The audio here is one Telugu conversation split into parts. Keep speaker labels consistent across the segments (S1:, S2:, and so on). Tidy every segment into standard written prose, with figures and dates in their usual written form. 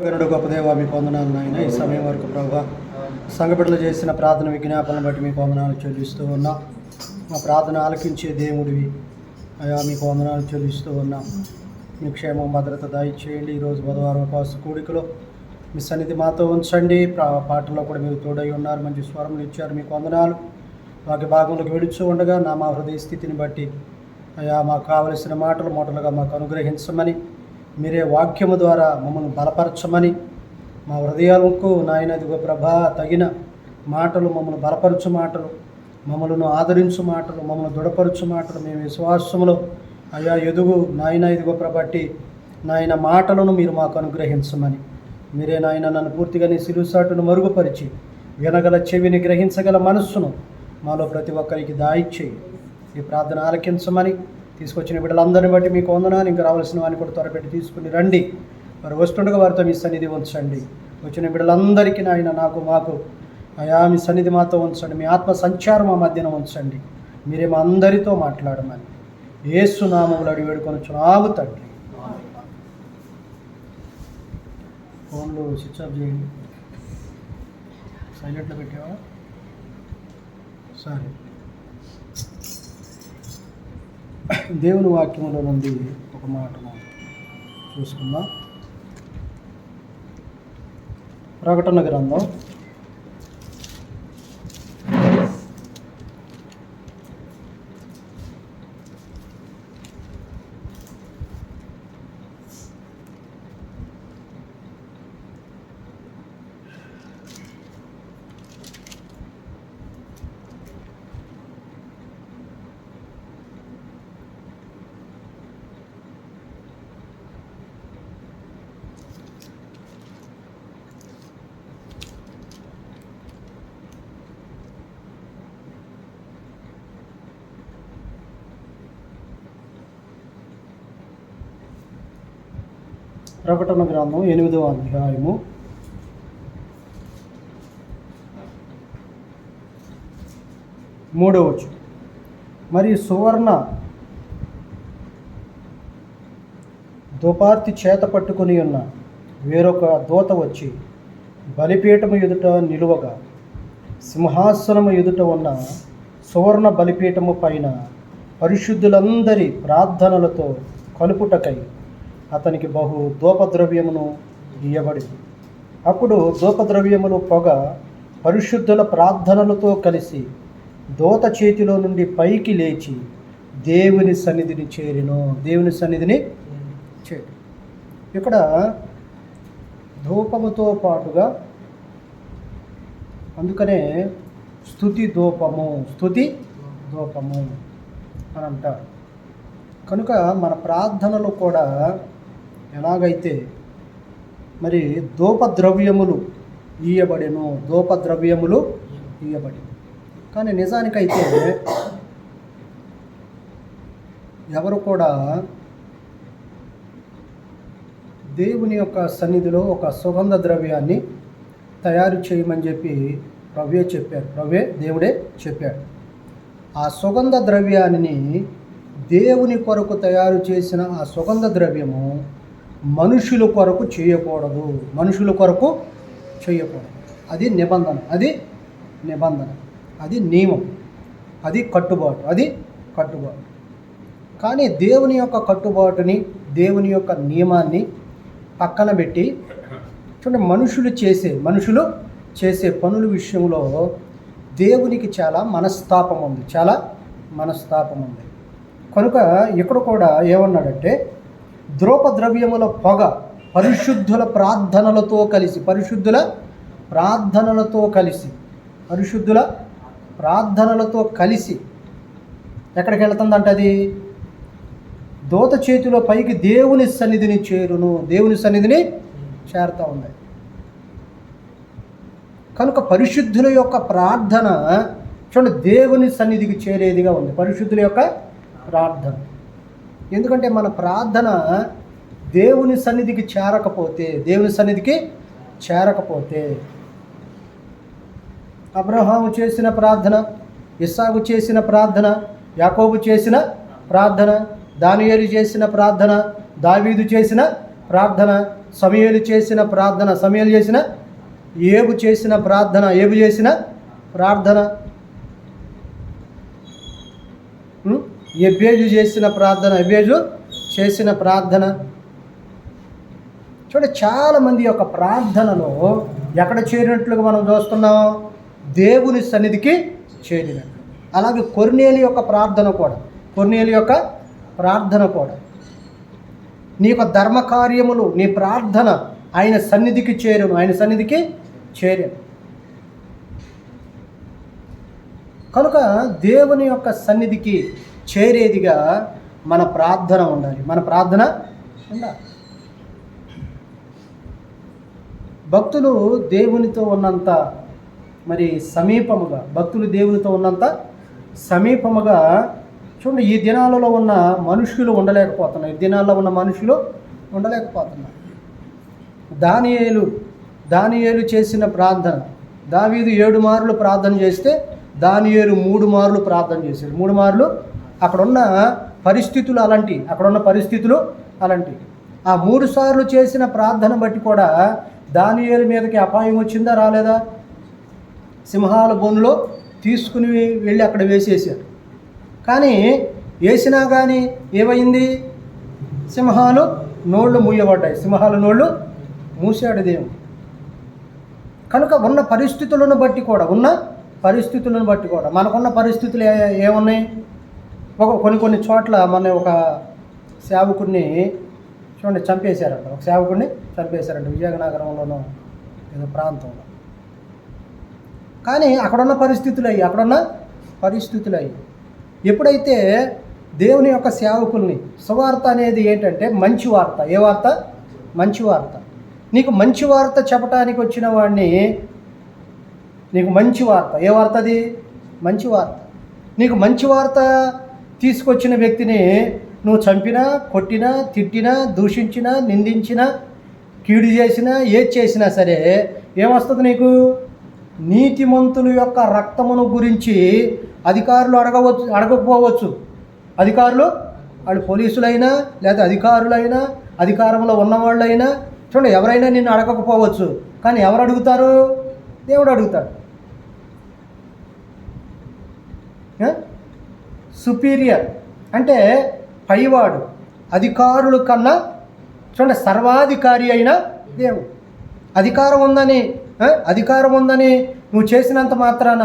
S1: గనుడు గొప్ప దేవా, మీకు వందనాలు నాయన. ఈ సమయం వరకు ప్రభువా సంఘ బిడ్డలు చేసిన ప్రార్థన విజ్ఞాపనను బట్టి మీకు వందనాలు చెల్లిస్తూ ఉన్నాం. మా ప్రార్థన ఆలకించే దేవుడివి అయా, మీకు వందనాలు చెల్లిస్తూ ఉన్నాం. మీ క్షేమం భద్రత దయచేయండి. ఈరోజు బుధవారం ఉపవాస కూడికలో మీ సన్నిధి మాతో ఉంచండి. పాటల్లో కూడా మీరు తోడై ఉన్నారు, మంచి స్వరములు ఇచ్చారు, మీకు వందనాలు. వాకి భాగంలోకి వెళుచూ ఉండగా మా హృదయ స్థితిని బట్టి అయా మాకు కావలసిన మాటలు మూటలుగా మాకు అనుగ్రహించమని, మీరే వాక్యము ద్వారా మమ్మల్ని బలపరచమని, మా హృదయాలకు నాయనదిగో ప్రభా తగిన మాటలు, మమ్మల్ని బలపరచు మాటలు, మమ్మల్ని ఆదరించు మాటలు, మమ్మల్ని దృఢపరచు మాటలు, మేము విశ్వాసములో అయా ఎదుగు నాయన ఇదిగో ప్రభట్టి నాయన మాటలను మీరు మాకు అనుగ్రహించమని, మీరే నాయన నన్ను పూర్తిగా నీ సిలుసాటును మరుగుపరిచి వినగల చెవిని గ్రహించగల మనస్సును మాలో ప్రతి ఒక్కరికి దాయిచ్చేయి. ఈ ప్రార్థన ఆలకించమని, తీసుకొచ్చిన బిడ్డలందరిని బట్టి మీకు వందనాలు. ఇంకా రావాల్సిన వారిని కూడా త్వరపెట్టి తీసుకుని రండి. వారు వస్తుండగా వారితో మీ సన్నిధి ఉంచండి. వచ్చిన బిడ్డలందరికీ నాయన మాకు అయా మీ సన్నిధి మాతో ఉంచండి. మీ ఆత్మ సంచారం మా మధ్యన ఉంచండి. మీరే మా అందరితో మాట్లాడమని యేసు నామములో అడిగి వేడుకొనుచున్నాము తండ్రి. ఫోన్లో స్విచ్ ఆఫ్ చేయండి. సైలెంట్లో పెట్టావా? సరే. దేవుని వాక్యంలో నుండి ఒక మాట చూసుకుందాం. ప్రకటన గ్రంథం 8వ అధ్యాయము 3వ వచనం. మరి సువర్ణ దోపార్తి చేత పట్టుకుని ఉన్న వేరొక దూత వచ్చి బలిపీఠము ఎదుట నిలువగా, సింహాసనము ఎదుట ఉన్న సువర్ణ బలిపీఠము పైన పరిశుద్ధులందరి ప్రార్థనలతో కలుపుటకై అతనికి బహు ధూపద్రవ్యమును ఇయ్యబడింది. అప్పుడు ధూపద్రవ్యములు పొగ పరిశుద్ధుల ప్రార్థనలతో కలిసి దూత చేతిలో నుండి పైకి లేచి దేవుని సన్నిధిని చేరిను. దేవుని సన్నిధిని చేరి. ఇక్కడ ధూపముతో పాటుగా, అందుకనే స్తుతి ధూపము అని అంటారు. కనుక మన ప్రార్థనలు కూడా ఎలాగైతే మరి ధూపద్రవ్యములు ఇయ్యబడెను, కానీ నిజానికైతే ఎవరు కూడా దేవుని యొక్క సన్నిధిలో ఒక సుగంధ ద్రవ్యాన్ని తయారు చేయమని చెప్పి దేవుడే చెప్పాడు. ఆ సుగంధ ద్రవ్యాన్ని, దేవుని కొరకు తయారు చేసిన ఆ సుగంధ ద్రవ్యము మనుషుల కొరకు చేయకూడదు. అది నిబంధన, అది నియమం, అది కట్టుబాటు. కానీ దేవుని యొక్క కట్టుబాటుని, దేవుని యొక్క నియమాన్ని పక్కన పెట్టి చూడండి, మనుషులు చేసే పనుల విషయంలో దేవునికి చాలా మనస్తాపం ఉంది. కనుక ఇక్కడ కూడా ఏమన్నాడంటే, ధూపద్రవ్యముల పొగ పరిశుద్ధుల ప్రార్థనలతో కలిసి ఎక్కడికి వెళ్తుందంట? అది దూత చేతిలో పైకి దేవుని సన్నిధిని చేరుతా ఉంది. కనుక పరిశుద్ధుల యొక్క ప్రార్థన చూడండి దేవుని సన్నిధికి చేరేదిగా ఉంది. పరిశుద్ధుల యొక్క ప్రార్థన. ఎందుకంటే మన ప్రార్థన దేవుని సన్నిధికి చేరకపోతే అబ్రహాము చేసిన ప్రార్థన, ఇస్సాకు చేసిన ప్రార్థన, యాకోబు చేసిన ప్రార్థన, దానియేలు చేసిన ప్రార్థన, దావీదు చేసిన ప్రార్థన, సమూయేలు చేసిన ప్రార్థన, ఏబు చేసిన ప్రార్థన, ఎబ్బేజు చేసిన ప్రార్థన. చూడండి, చాలామంది యొక్క ప్రార్థనలో ఎక్కడ చేరినట్లుగా మనం చూస్తున్నాం? దేవుని సన్నిధికి చేరినట్లు. అలాగే కొర్నేలి యొక్క ప్రార్థన కూడా నీ యొక్క ధర్మ కార్యములు, నీ ప్రార్థన ఆయన సన్నిధికి చేరును. కనుక దేవుని యొక్క సన్నిధికి చేరేదిగా మన ప్రార్థన ఉండాలి. భక్తులు దేవునితో ఉన్నంత సమీపముగా చూడండి, ఈ దినాలలో ఉన్న మనుషులు ఉండలేకపోతున్నారు. దానియేలు చేసిన ప్రార్థన, దావీదు 7 మార్లు ప్రార్థన చేస్తే దానియేలు 3 మార్లు ప్రార్థన చేశాడు. 3 మార్లు అక్కడున్న పరిస్థితులు అలాంటి. ఆ 3 సార్లు చేసిన ప్రార్థన బట్టి కూడా దానియేలు మీదకి అపాయం వచ్చిందా, రాలేదా? సింహాల బోనులో తీసుకుని వెళ్ళి అక్కడ వేసేసారు. కానీ వేసినా కానీ ఏమైంది? సింహాలు నోళ్ళు మూసాడు దేవుడు. కనుక ఉన్న పరిస్థితులను బట్టి కూడా మనకున్న పరిస్థితులు ఏమున్నాయి? కొన్ని చోట్ల మన ఒక సేవకుడిని చూడండి చంపేశారంట. విజయనగరంలోనూ ఏదో ప్రాంతంలో. కానీ అక్కడున్న పరిస్థితులు అయ్యి ఎప్పుడైతే దేవుని యొక్క సేవకుల్ని, సువార్త అనేది ఏంటంటే మంచి వార్త. ఏ వార్త? మంచి వార్త. నీకు మంచి వార్త చెప్పడానికి వచ్చిన వాడిని, నీకు మంచి వార్త, ఏ వార్త అది? మంచి వార్త. నీకు మంచి వార్త తీసుకొచ్చిన వ్యక్తిని నువ్వు చంపినా, కొట్టినా, తిట్టినా, దూషించినా, నిందించినా, కీడు చేసినా, ఏది చేసినా సరే ఏమొస్తుంది నీకు? నీతిమంతుల యొక్క రక్తమును గురించి అధికారులు అడగకపోవచ్చు. వాళ్ళు పోలీసులైనా, లేదా అధికారులైనా, అధికారంలో ఉన్నవాళ్ళైనా చూడండి, ఎవరైనా నిన్ను అడగకపోవచ్చు. కానీ ఎవరు అడుగుతారు? దేవుడు అడుగుతాడు. సుపీరియర్ అంటే పైవాడు, అధికారుల కన్నా చూడండి సర్వాధికారి అయిన దేవుడు. అధికారం ఉందని నువ్వు చేసినంత మాత్రాన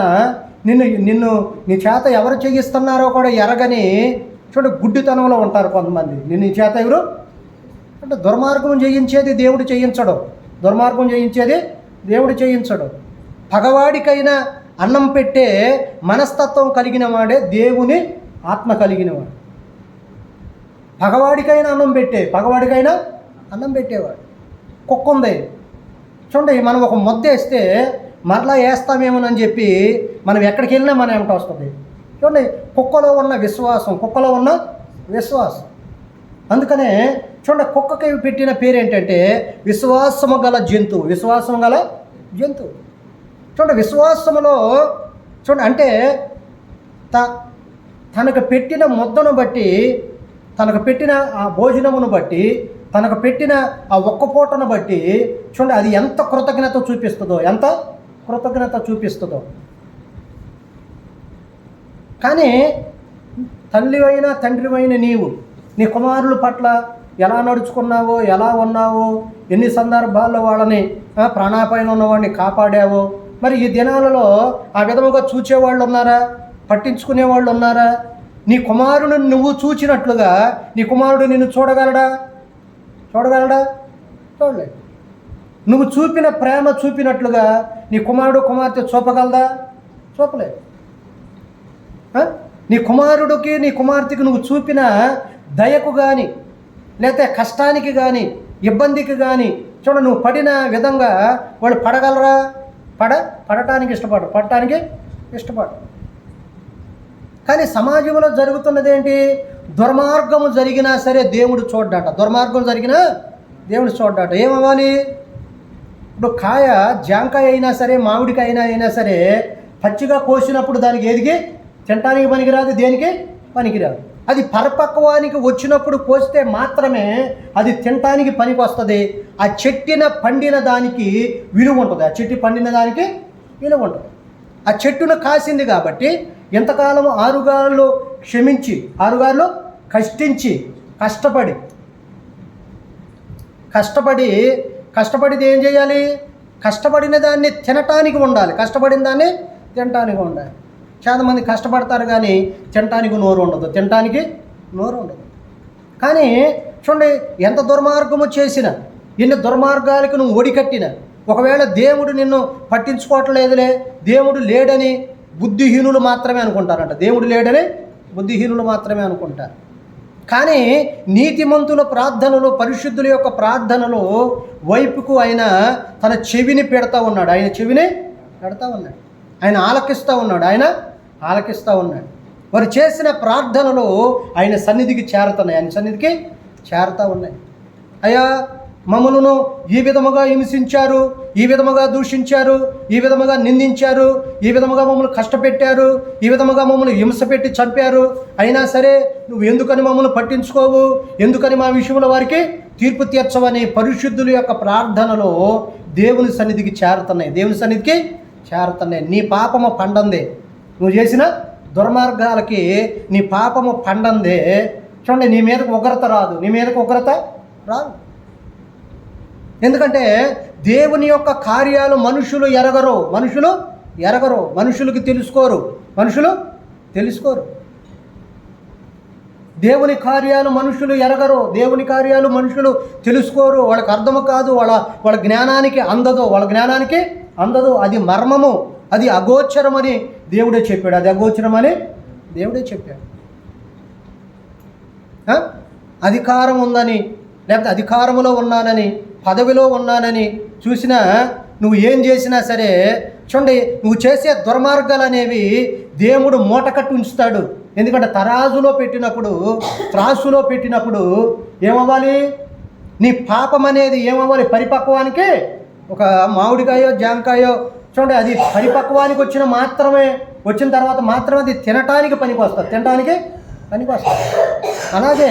S1: నిన్ను నీ చేత ఎవరు చేయిస్తున్నారో కూడా ఎరగని చూడండి గుడ్డితనంలో ఉంటారు కొంతమంది. నీ చేత ఎవరు అంటే దుర్మార్గం చేయించేది దేవుడు చేయించడు. పగవాడికైనా అన్నం పెట్టే మనస్తత్వం కలిగిన వాడే దేవుని ఆత్మ కలిగినవాడు. పగవాడికైనా అన్నం పెట్టేవాడు. కుక్క ఉంది చూడండి, మనం ఒక ముద్ద వేస్తే మరలా వేస్తామేమోనని చెప్పి మనం ఎక్కడికి వెళ్ళినా మన ఏమిటి వస్తుంది. చూడండి, కుక్కలో ఉన్న విశ్వాసం. అందుకనే చూడండి, కుక్కకి పెట్టిన పేరు ఏంటంటే విశ్వాసము గల జంతువు. చూడండి, విశ్వాసములో చూడండి అంటే తనకు పెట్టిన ముద్దను బట్టి, తనకు పెట్టిన ఆ భోజనమును బట్టి, తనకు పెట్టిన ఆ ఒక్క పూటను బట్టి చూడండి అది ఎంత కృతజ్ఞత చూపిస్తుందో. కానీ తల్లివైన తండ్రివైన నీవు నీ కుమారుల పట్ల ఎలా నడుచుకున్నావో, ఎలా ఉన్నావో, ఎన్ని సందర్భాల్లో వాళ్ళని ప్రాణాపాయన ఉన్నవాడిని కాపాడావో, మరి ఈ దినాలలో ఆ విధముగా చూచేవాళ్ళు ఉన్నారా? పట్టించుకునేవాళ్ళు ఉన్నారా? నీ కుమారుని నువ్వు చూచినట్లుగా నీ కుమారుడు నిన్ను చూడగలడా? చూడలేదు. నువ్వు చూపిన ప్రేమ చూపినట్లుగా నీ కుమారుడు కుమార్తె చూపలేదు. నీ కుమారుడికి నీ కుమార్తెకి నువ్వు చూపిన దయకు కానీ, లేకపోతే కష్టానికి కానీ, ఇబ్బందికి కానీ నువ్వు పడిన విధంగా వాళ్ళు పడగలరా? పడటానికి ఇష్టపడరు. కానీ సమాజంలో జరుగుతున్నది ఏంటి? దుర్మార్గము జరిగినా సరే దేవుడు చూడ్డాట. ఏమవ్వాలి? ఇప్పుడు జాంకాయ అయినా సరే, మామిడికాయ అయినా సరే పచ్చిగా కోసినప్పుడు దానికి ఏదికి తినటానికి పనికిరాదు, దేనికి పనికిరాదు. అది పరిపక్వానికి వచ్చినప్పుడు కోస్తే మాత్రమే అది తినటానికి పనికి వస్తుంది. ఆ చెట్టున పండిన దానికి విలువ ఉంటుంది. ఆ చెట్టు పండిన దానికి విలువ ఉంటుంది. ఆ చెట్టును కాసింది కాబట్టి ఎంతకాలం ఆరుగాళ్ళు క్షమించి, ఆరుగాళ్ళు కష్టించి, కష్టపడి ఏం చేయాలి? కష్టపడిన దాన్ని తినటానికి ఉండాలి. కష్టపడిన దాన్ని తినటానికి ఉండాలి. చాలా మంది కష్టపడతారు కానీ తినటానికి నోరు ఉండదు. కానీ చూడండి, ఎంత దుర్మార్గము చేసినా, ఎన్ని దుర్మార్గాలకు నువ్వు ఒడికట్టినా, ఒకవేళ దేవుడు నిన్ను పట్టించుకోవట్లేదులే, దేవుడు లేడని బుద్ధిహీనులు మాత్రమే అనుకుంటారంట. దేవుడు లేడని బుద్ధిహీనులు మాత్రమే అనుకుంటారు. కానీ నీతిమంతుల ప్రార్థనలు, పరిశుద్ధుల యొక్క ప్రార్థనలు వైపుకు ఆయన తన చెవిని పెడతా ఉన్నాడు. ఆయన ఆలకిస్తూ ఉన్నాడు. వారు చేసిన ప్రార్థనలు ఆయన సన్నిధికి చేరుతా ఉన్నాయి. అయ్యా, మమ్మలను ఈ విధముగా హింసించారు, ఈ విధముగా దూషించారు, ఈ విధముగా నిందించారు, ఈ విధముగా మమ్మల్ని కష్టపెట్టారు, ఈ విధముగా మమ్మల్ని హింస పెట్టి చంపారు. అయినా సరే నువ్వు ఎందుకని మమ్మల్ని పట్టించుకోవు, ఎందుకని మా విషయంలో వారికి తీర్పు తీర్చవని పరిశుద్ధుల యొక్క ప్రార్థనలు దేవుని సన్నిధికి చేరుతున్నాయి. నీ పాపము పండందే, నువ్వు చేసిన దుర్మార్గాలకి నీ పాపము పండందే. చూడండి, నీ మీదకు ఉగ్రత రాదు. ఎందుకంటే దేవుని యొక్క కార్యాలు మనుషులు ఎరగరు. మనుషులకు తెలుసుకోరు. దేవుని కార్యాలు మనుషులు ఎరగరు. దేవుని కార్యాలు మనుషులు తెలుసుకోరు. వాళ్ళకి అర్థము కాదు. వాళ్ళ జ్ఞానానికి అందదు. అది మర్మము, అది అగోచరమని దేవుడే చెప్పాడు. అధికారం ఉందని, లేకపోతే అధికారములో ఉన్నానని, పదవిలో ఉన్నానని చూసినా నువ్వు ఏం చేసినా సరే, చూడండి, నువ్వు చేసే దుర్మార్గాలు అనేవి దేవుడు మూటకట్టి ఉంచుతాడు. ఎందుకంటే త్రాసులో పెట్టినప్పుడు ఏమవ్వాలి? నీ పాపం అనేది ఏమవ్వాలి? పరిపక్వానికి, ఒక మామిడికాయో జాంకాయో చూడండి, అది పరిపక్వానికి వచ్చిన తర్వాత మాత్రమే అది తినటానికి పనికి వస్తుంది. అలాగే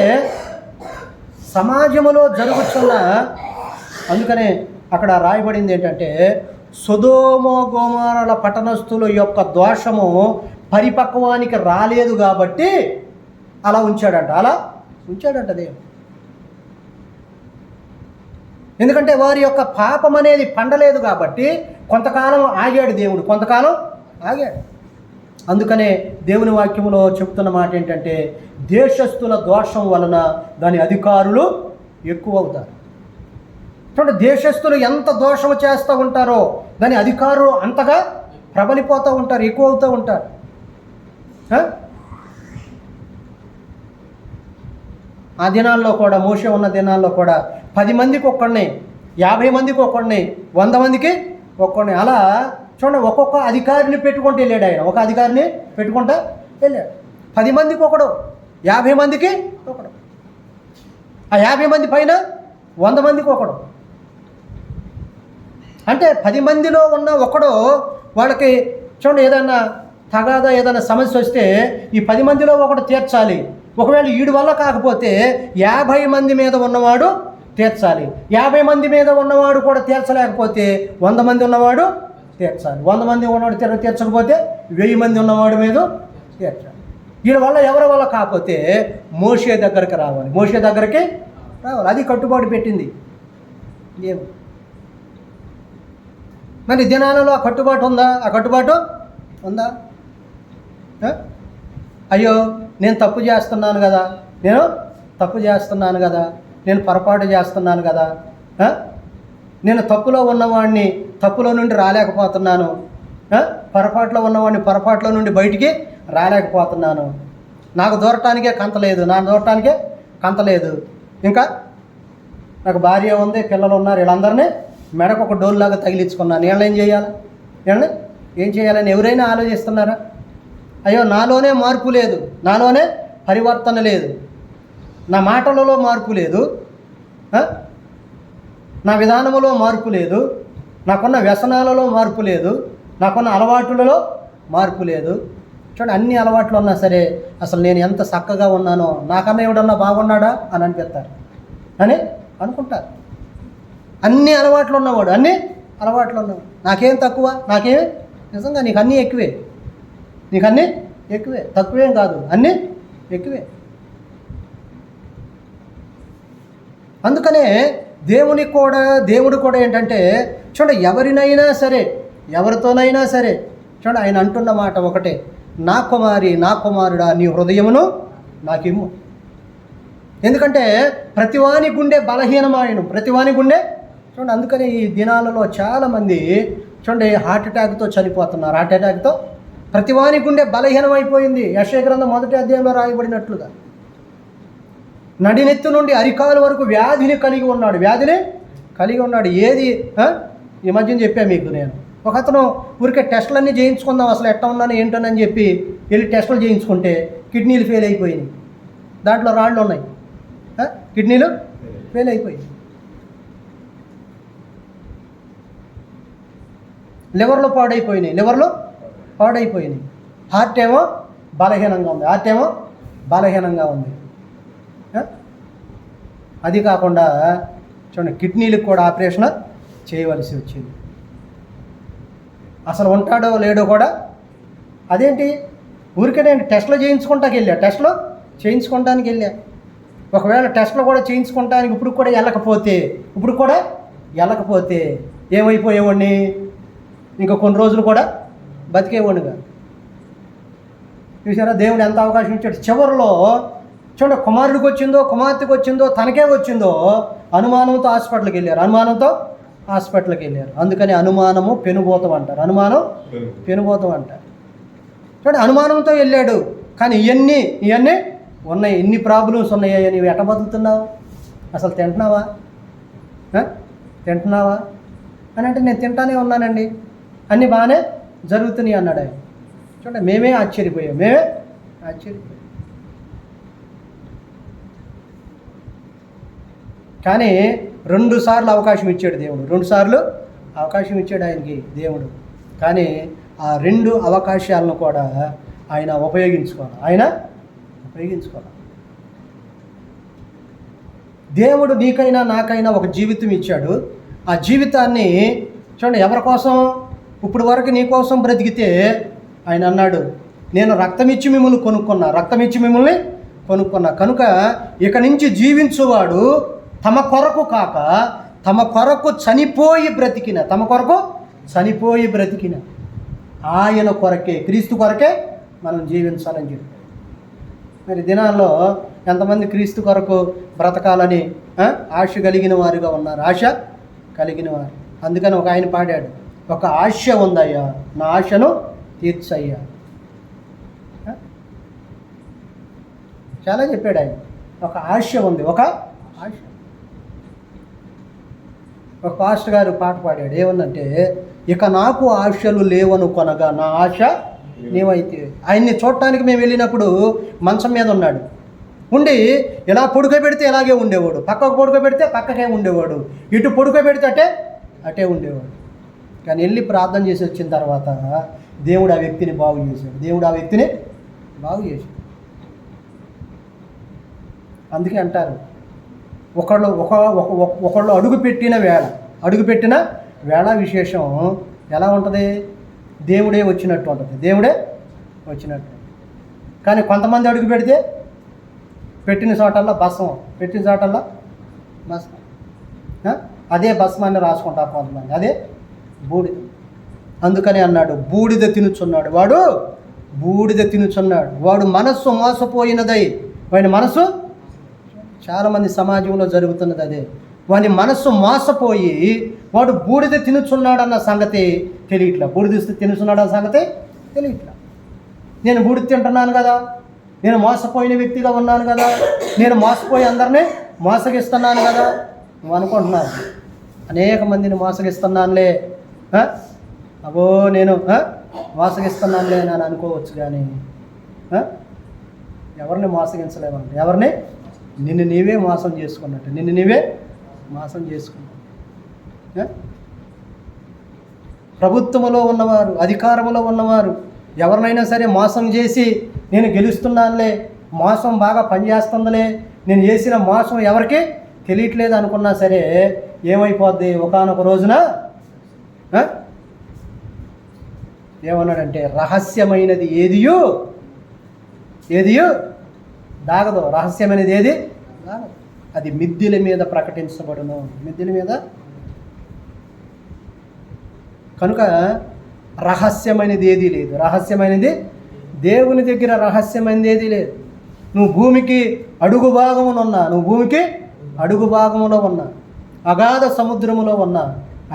S1: సమాజంలో జరుగుతున్న, అందుకనే అక్కడ రాయబడింది ఏంటంటే, సొదొమ గొమొర్రా పట్టణస్థుల యొక్క దోషము పరిపక్వానికి రాలేదు కాబట్టి అలా ఉంచాడంట దేవుడు. ఎందుకంటే వారి యొక్క పాపం అనేది పండలేదు కాబట్టి కొంతకాలం ఆగాడు దేవుడు. అందుకనే దేవుని వాక్యములో చెప్తున్న మాట ఏంటంటే, దేశస్థుల దోషం వలన దాని అధికారులు ఎక్కువ అవుతారు. చూడండి, దేశస్థులు ఎంత దోషం చేస్తూ ఉంటారో దాని అధికారులు అంతగా ప్రబలిపోతూ ఉంటారు, ఎక్కువ అవుతూ ఉంటారు. ఆ దినాల్లో కూడా, మోషే ఉన్న దినాల్లో కూడా 10 మందికి ఒక్కడిని, 50 మందికి ఒక్కడిని, 100 మందికి ఒక్కడిని, అలా చూడండి ఒక్కొక్క అధికారిని పెట్టుకుంటూ వెళ్ళాడు ఆయన. ఒక అధికారిని పెట్టుకుంటూ వెళ్ళాడు. 10 మందికి ఒకడు, 50 మందికి ఒకడు, ఆ 50 మంది పైన 100 మందికి ఒకడు. అంటే 10 మందిలో ఉన్న ఒకడు వాళ్ళకి చూడండి, ఏదైనా తగాదా, ఏదైనా సమస్య వస్తే ఈ 10 మందిలో ఒకడు తీర్చాలి. ఒకవేళ వీడి వల్ల కాకపోతే 50 మంది మీద ఉన్నవాడు తీర్చాలి. 50 మంది మీద ఉన్నవాడు కూడా తీర్చలేకపోతే 100 మంది ఉన్నవాడు తీర్చాలి. 100 మంది ఉన్నవాడు తీర్చకపోతే 1000 మంది ఉన్నవాడు మీద తీర్చాలి. వీడి వల్ల ఎవరి వల్ల కాకపోతే మోషే దగ్గరికి రావాలి. అది కట్టుబాటు పెట్టింది దేవుడు. మరి దినాలలో ఆ కట్టుబాటు ఉందా? అయ్యో, నేను తప్పు చేస్తున్నాను కదా, నేను పొరపాటు చేస్తున్నాను కదా, నేను తప్పులో ఉన్నవాడిని తప్పులో నుండి రాలేకపోతున్నాను, పొరపాట్లో ఉన్నవాడిని పొరపాట్లో నుండి బయటికి రాలేకపోతున్నాను, నాకు దూరటానికే కంత లేదు, ఇంకా నాకు భార్య ఉంది, పిల్లలు ఉన్నారు, వీళ్ళందరినీ మెడకు ఒక డోల్లాగా తగిలించుకున్నాను. ఏం చేయాలని ఎవరైనా ఆలోచిస్తున్నారా? అయ్యో, నాలోనే మార్పు లేదు, నాలోనే పరివర్తన లేదు, నా మాటలలో మార్పు లేదు, నా విధానములో మార్పు లేదు, నాకున్న వ్యసనాలలో మార్పు లేదు, నాకున్న అలవాటులలో మార్పు లేదు, చూడండి, అన్ని అలవాట్లు ఉన్నా సరే అసలు నేను ఎంత చక్కగా ఉన్నానో, నాకన్నా ఎవడన్నా బాగున్నాడా అని అనిపిస్తారు అని అనుకుంటారు. అన్ని అలవాట్లు ఉన్నవాడు, అన్ని అలవాట్లు ఉన్నవాడు, నాకేం తక్కువ, నాకేమి, నిజంగా నీకు అన్నీ ఎక్కువే, నీకు అన్నీ ఎక్కువే, తక్కువేం కాదు, అన్నీ ఎక్కువే. అందుకనే దేవుడు కూడా ఏంటంటే చూడండి, ఎవరినైనా సరే, ఎవరితోనైనా సరే చూడండి, ఆయన అంటున్న మాట ఒకటే, నా కుమారి, నా కుమారుడా, నీ హృదయమును నాకిమ్ము. ఎందుకంటే ప్రతివాని గుండె బలహీనమాయను, ప్రతివాని గుండె చూడండి. అందుకని ఈ దినాలలో చాలామంది చూడండి హార్ట్ అటాక్తో చనిపోతున్నారు. హార్ట్ అటాక్తో ప్రతివాని గుండె బలహీనమైపోయింది. యెషయా గ్రంథం 1వ అధ్యాయంలో రాయబడినట్లుగా నడినెత్తు నుండి అరికాలు వరకు వ్యాధిని కలిగి ఉన్నాడు. ఏది ఈ మధ్యన చెప్పా మీకు నేను, ఒక అతను ఊరికే టెస్టులన్నీ చేయించుకుందాం, అసలు ఎట్లా ఉన్నాను ఏంటని చెప్పి వెళ్ళి టెస్టులు చేయించుకుంటే కిడ్నీలు ఫెయిల్ అయిపోయినాయి, దాంట్లో రాళ్ళు ఉన్నాయి, కిడ్నీలు ఫెయిల్ అయిపోయాయి. లివర్లో పాడైపోయినాయి. హార్ట్ ఏమో బలహీనంగా ఉంది. అది కాకుండా చూడండి, కిడ్నీలకు కూడా ఆపరేషన్ చేయవలసి వచ్చింది. అసలు ఉంటాడో లేడో కూడా. అదేంటి, ఊరికే నేను టెస్టులు చేయించుకోవటానికి వెళ్ళా. ఒకవేళ టెస్టులు కూడా చేయించుకోవటానికి ఇప్పుడు కూడా వెళ్ళకపోతే ఏమైపోయేవాడిని, ఇంకా కొన్ని రోజులు కూడా బతికేవాడిగా. చూసారా, దేవుడు ఎంత అవకాశం ఇచ్చాడు. చివరిలో చూడండి, కుమారుడికి వచ్చిందో కుమార్తెకి వచ్చిందో తనకే వచ్చిందో అనుమానంతో హాస్పిటల్కి వెళ్ళారు. అందుకని అనుమానము పెనుభూతం అంటారు. చూడండి, అనుమానంతో వెళ్ళాడు. కానీ ఇవన్నీ ఉన్నాయి, ఇన్ని ప్రాబ్లమ్స్ ఉన్నాయా, నీవు ఎట్ట బతుకుతున్నావు, అసలు తింటున్నావా అని అంటే నేను తింటానే ఉన్నానండి, అన్నీ బాగానే జరుగుతున్నాయి అన్నాడు ఆయన. చూడండి, మేమే ఆశ్చర్యపోయాం. కానీ 2 సార్లు అవకాశం ఇచ్చాడు దేవుడు. 2 సార్లు అవకాశం ఇచ్చాడు ఆయనకి దేవుడు. కానీ ఆ 2 అవకాశాలను కూడా ఆయన ఉపయోగించుకోవాలి. దేవుడు నీకైనా నాకైనా ఒక జీవితం ఇచ్చాడు. ఆ జీవితాన్ని చూడండి, ఎవరి కోసం, ఇప్పుడు వరకు నీ కోసం బ్రతికితే ఆయన అన్నాడు, నేను రక్తమిచ్చి మిమ్మల్ని కొనుక్కున్నా కనుక ఇక నుంచి జీవించువాడు తమ కొరకు కాక తమ కొరకు చనిపోయి బ్రతికిన ఆయన కొరకే, క్రీస్తు కొరకే మనం జీవించాలని చెప్పి. మరి దినాల్లో ఎంతమంది క్రీస్తు కొరకు బ్రతకాలని ఆశ కలిగిన వారుగా ఉన్నారు, అందుకని ఒక ఆయన పాడాడు, ఒక ఆశ ఉందయ్యా, నా ఆశను తీర్చయ్యా. చాలా చెప్పాడు ఆయన, ఒక ఆశ ఉంది, ఒక పాస్టర్ గారు పాట పాడాడు, ఏమన్నంటే, ఇక నాకు ఆశలు లేవను కొనగా నా ఆశ నీవైతే. ఆయన్ని చూడటానికి మేము వెళ్ళినప్పుడు మంచం మీద ఉన్నాడు, ఉండి ఇలా పడుకోబెడితే ఇలాగే ఉండేవాడు, పక్కకు పడుకోబెడితే పక్కకే ఉండేవాడు, ఇటు పడుకోబెడితే అటే ఉండేవాడు. కానీ వెళ్ళి ప్రార్థన చేసి వచ్చిన తర్వాత దేవుడు ఆ వ్యక్తిని బాగు చేశాడు. అందుకే అంటారు, ఒకళ్ళు అడుగుపెట్టిన వేళ విశేషం ఎలా ఉంటుంది, దేవుడే వచ్చినట్టు ఉంటుంది. కానీ కొంతమంది అడుగు పెడితే పెట్టిన చోటల్లో భస్మం, అదే భస్మాన్ని రాసుకుంటారు కొంతమంది, అదే బూడిద. అందుకని అన్నాడు, బూడిద తినుచున్నాడు వాడు మనస్సు మోసపోయినదై. వాడి మనస్సు, చాలామంది సమాజంలో జరుగుతున్నది అదే, వాని మనస్సు మోసపోయి వాడు బూడిద తినుచున్నాడన్న సంగతి తెలియట్లా. నేను బూడిద తింటున్నాను కదా, నేను మోసపోయిన వ్యక్తిగా ఉన్నాను కదా, నేను మోసపోయి అందరినీ మోసగిస్తున్నాను కదా నువ్వు అనుకుంటున్నాను. అనేక మందిని మోసగిస్తున్నానులే, అబ్బో నేను మోసగిస్తున్నానులే అని అనుకోవచ్చు. కానీ ఎవరిని మోసగించలేమండి, నిన్ను నీవే మోసం చేసుకున్నట్టు, ప్రభుత్వంలో ఉన్నవారు, అధికారంలో ఉన్నవారు ఎవరినైనా సరే మోసం చేసి నేను గెలుస్తున్నానులే, మోసం బాగా పనిచేస్తుందిలే, నేను చేసిన మోసం ఎవరికి తెలియట్లేదు అనుకున్నా సరే ఏమైపోద్ది, ఒకానొక రోజున ఏమన్నాడంటే రహస్యమైనది ఏదియో దాగదు. రహస్యమైనది ఏది దాగదు, అది మిద్దెల మీద ప్రకటించబడును. మిద్దెల మీద కనుక రహస్యమైనది ఏదీ లేదు. రహస్యమైనది దేవుని దగ్గర రహస్యమైనది ఏదీ లేదు. నువ్వు భూమికి అడుగు భాగములో ఉన్నా, అగాధ సముద్రములో ఉన్నా,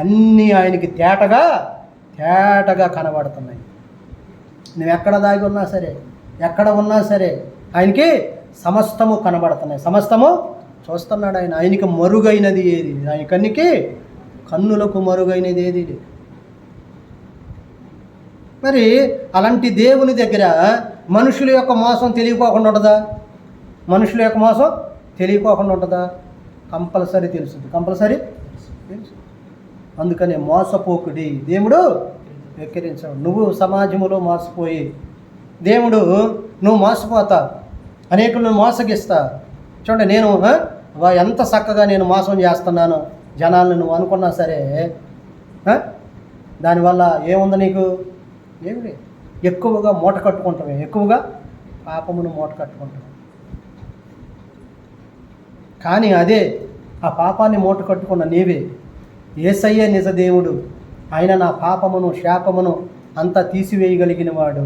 S1: అన్నీ ఆయనకి తేటగా కనబడుతున్నాయి. నువ్వు ఎక్కడ దాగి ఉన్నా సరే, ఎక్కడ ఉన్నా సరే ఆయనకి సమస్తము కనబడుతున్నాయి, సమస్తము చూస్తున్నాడు ఆయన. ఆయనకి మరుగైనది ఏది, ఆయన కన్నులకు మరుగైనది ఏది లేదు. మరి అలాంటి దేవుని దగ్గర మనుషుల యొక్క మోసం తెలియకోకుండా ఉంటుందా? మనుషుల యొక్క మోసం తెలియకోకుండా ఉంటుందా? కంపల్సరీ తెలుస్తుంది, కంపల్సరీ తెలుసు. అందుకనే మోసపోకుడి దేవుడు వెక్కిరించాడు. నువ్వు సమాజంలో మోసపోయి దేవుడు నువ్వు మోసపోతా, అనేకులను మోసగిస్తా. చూడండి, నేను ఎంత చక్కగా నేను మోసం చేస్తున్నాను జనాలను నువ్వు అనుకున్నా సరే దానివల్ల ఏముంది నీకు? ఏమి లేదు. ఎక్కువగా మూట కట్టుకుంటామే, ఎక్కువగా పాపమును మూట కట్టుకుంటాం. కానీ అదే ఆ పాపాన్ని మూట కట్టుకున్న నీవే, యేసయ్యే నిజ దేవుడు, ఆయన నా పాపమును శాపమును అంతా తీసివేయగలిగిన వాడు.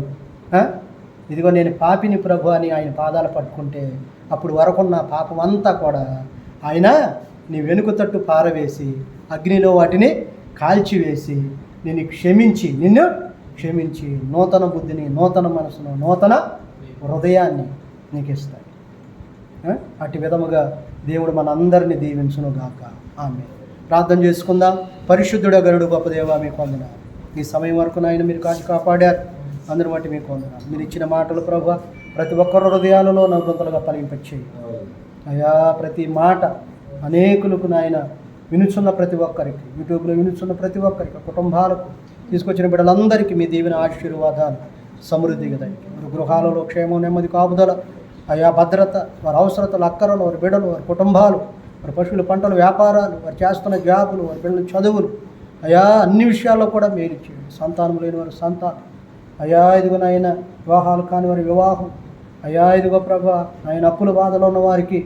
S1: ఇదిగో నేను పాపిని ప్రభు అని ఆయన పాదాలు పట్టుకుంటే అప్పుడు వరకున్న పాపం అంతా కూడా ఆయన నీ వెనుక తట్టు పారవేసి అగ్నిలో వాటిని కాల్చివేసి నిన్ను క్షమించి నూతన బుద్ధిని, నూతన మనసును, నూతన హృదయాన్ని నీకు ఇస్తాడు. అట్టి విధముగా దేవుడు మనందరినీ దీవించును గాక. ఆమేన్. ప్రార్థన చేసుకుందాం. పరిశుద్ధుడు గరుడు గొప్ప దేవా, మీకు వందనాలు. ఈ సమయం వరకు నాయన మీరు కాపాడారు. అందరి బట్టి మీకు వందనాలు. మీరు ఇచ్చిన మాటలు ప్రభు ప్రతి ఒక్కరి హృదయాలలో నవ్వుతలుగా ఫలింపచేయి అయ్యా. ప్రతి మాట అనేకులకు నాయన వినుచున్న ప్రతి ఒక్కరికి, యూట్యూబ్లో వినుచున్న ప్రతి ఒక్కరికి, కుటుంబాలకు తీసుకొచ్చిన బిడ్డలందరికీ మీ దీవెన ఆశీర్వాదాలు సమృద్ధిగా దయచేయండి. వారి గృహాలలో క్షేమం, నెమ్మది, కాపుదల, అయా భద్రత, వారి అవసరతలు, అక్కరలు, వారి బిడ్డలు, వారి కుటుంబాలు, వారి పశువుల పంటలు, వ్యాపారాలు, వారు చేస్తున్న జాబులు, వారి పిల్లల చదువులు, అయా అన్ని విషయాల్లో కూడా మేలు చేయండి. సంతానం లేని వారి సంతానం, అయా ఇదిగో నాయన వివాహాలు కాని వారి వివాహం, అయా ఇదిగో ప్రభా ఆయన అప్పుల బాధలో ఉన్న వారికి,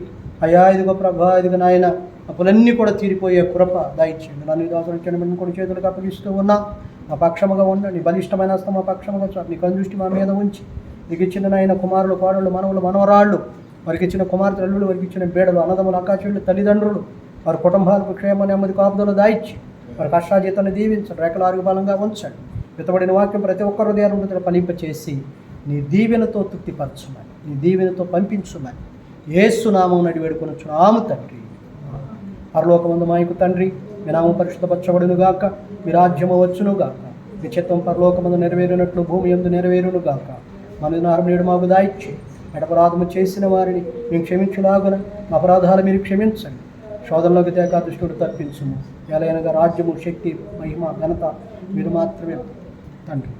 S1: అయా ఇదిగో ప్రభా ఇదిగో నాయన అప్పులన్నీ కూడా తీరిపోయే కృప దయచేయండి. నన్ను దాసులు చిన్న కూడా చేతులకు అప్పగిస్తూ ఉన్నా, మా పక్షముగా ఉండండి. బలిష్టమైన హస్తం మా పక్షముగా చాలు. నీ కనుదృష్టి మా మీద ఉంచి నీకు ఇచ్చిన నాయన కుమారులు, కోడళ్ళు, మనవులు, మనవరాళ్ళు, వారికి ఇచ్చిన కుమార్తె అల్లుళ్ళు, వారికి ఇచ్చిన బేడలు, అన్నదమ్ములు, అక్కాచెళ్ళు, తల్లిదండ్రులు, వారి కుటుంబాలకు క్షేమ, నెమ్మది, కాపుదలు దాయిచ్చి వారి కష్టాజీతాన్ని దీవించండి. రేఖల ఆరోగ్యబలంగా ఉంచండి. విత్తబడిన వాక్యం ప్రతి ఒక్కరు హృదయాలను ఫలింపచేసి నీ దీవెనతో తృప్తిపరచుమని, నీ దీవెనతో పంపించుమని యేసు నామం నడి వేడుకొనుచున్నాము తండ్రి. పరలోకమందు మా యొక్క తండ్రి, మీ నామం పరిశుద్ధపరచబడునుగాక, మీ రాజ్యము వచ్చునుగాక, మీ చిత్తం పరలోకమందు నెరవేరినట్లు భూమి యందు నెరవేరునుగాక. మన నేడు మాకు దాయిచ్చి అపరాధము చేసిన వారిని మేము క్షమించులాగున మా అపరాధాలు మీరు క్షమించండి. శోధనలోకి తేక దుష్టుడు తప్పించుము. ఎలాగనగా రాజ్యము, శక్తి, మహిమ, ఘనత మీరు మాత్రమే తండ్రి.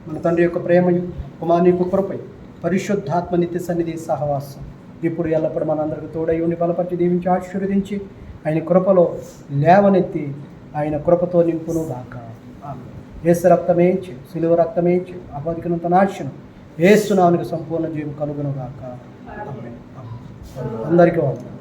S1: మన తండ్రి యొక్క ప్రేమయు, కుమారుని యొక్క కృపయు, పరిశుద్ధాత్మ నిత్య సన్నిధి సహవాసం ఇప్పుడు ఎల్లప్పుడు మనందరికీ తోడై ఉండి బలపరిచి దీవించి ఆశీర్వదించి ఆయన కృపలో లేవనెత్తి ఆయన కృపతో నింపును గాక. యేసు రక్తమే ఇచ్చి, సిలువ రక్తమే ఇచ్చి, అపవాదికినంత నాశనం యేసు నామమునకు సంపూర్ణ జీవం కలుగును గాక. అందరికీ వందనాలు.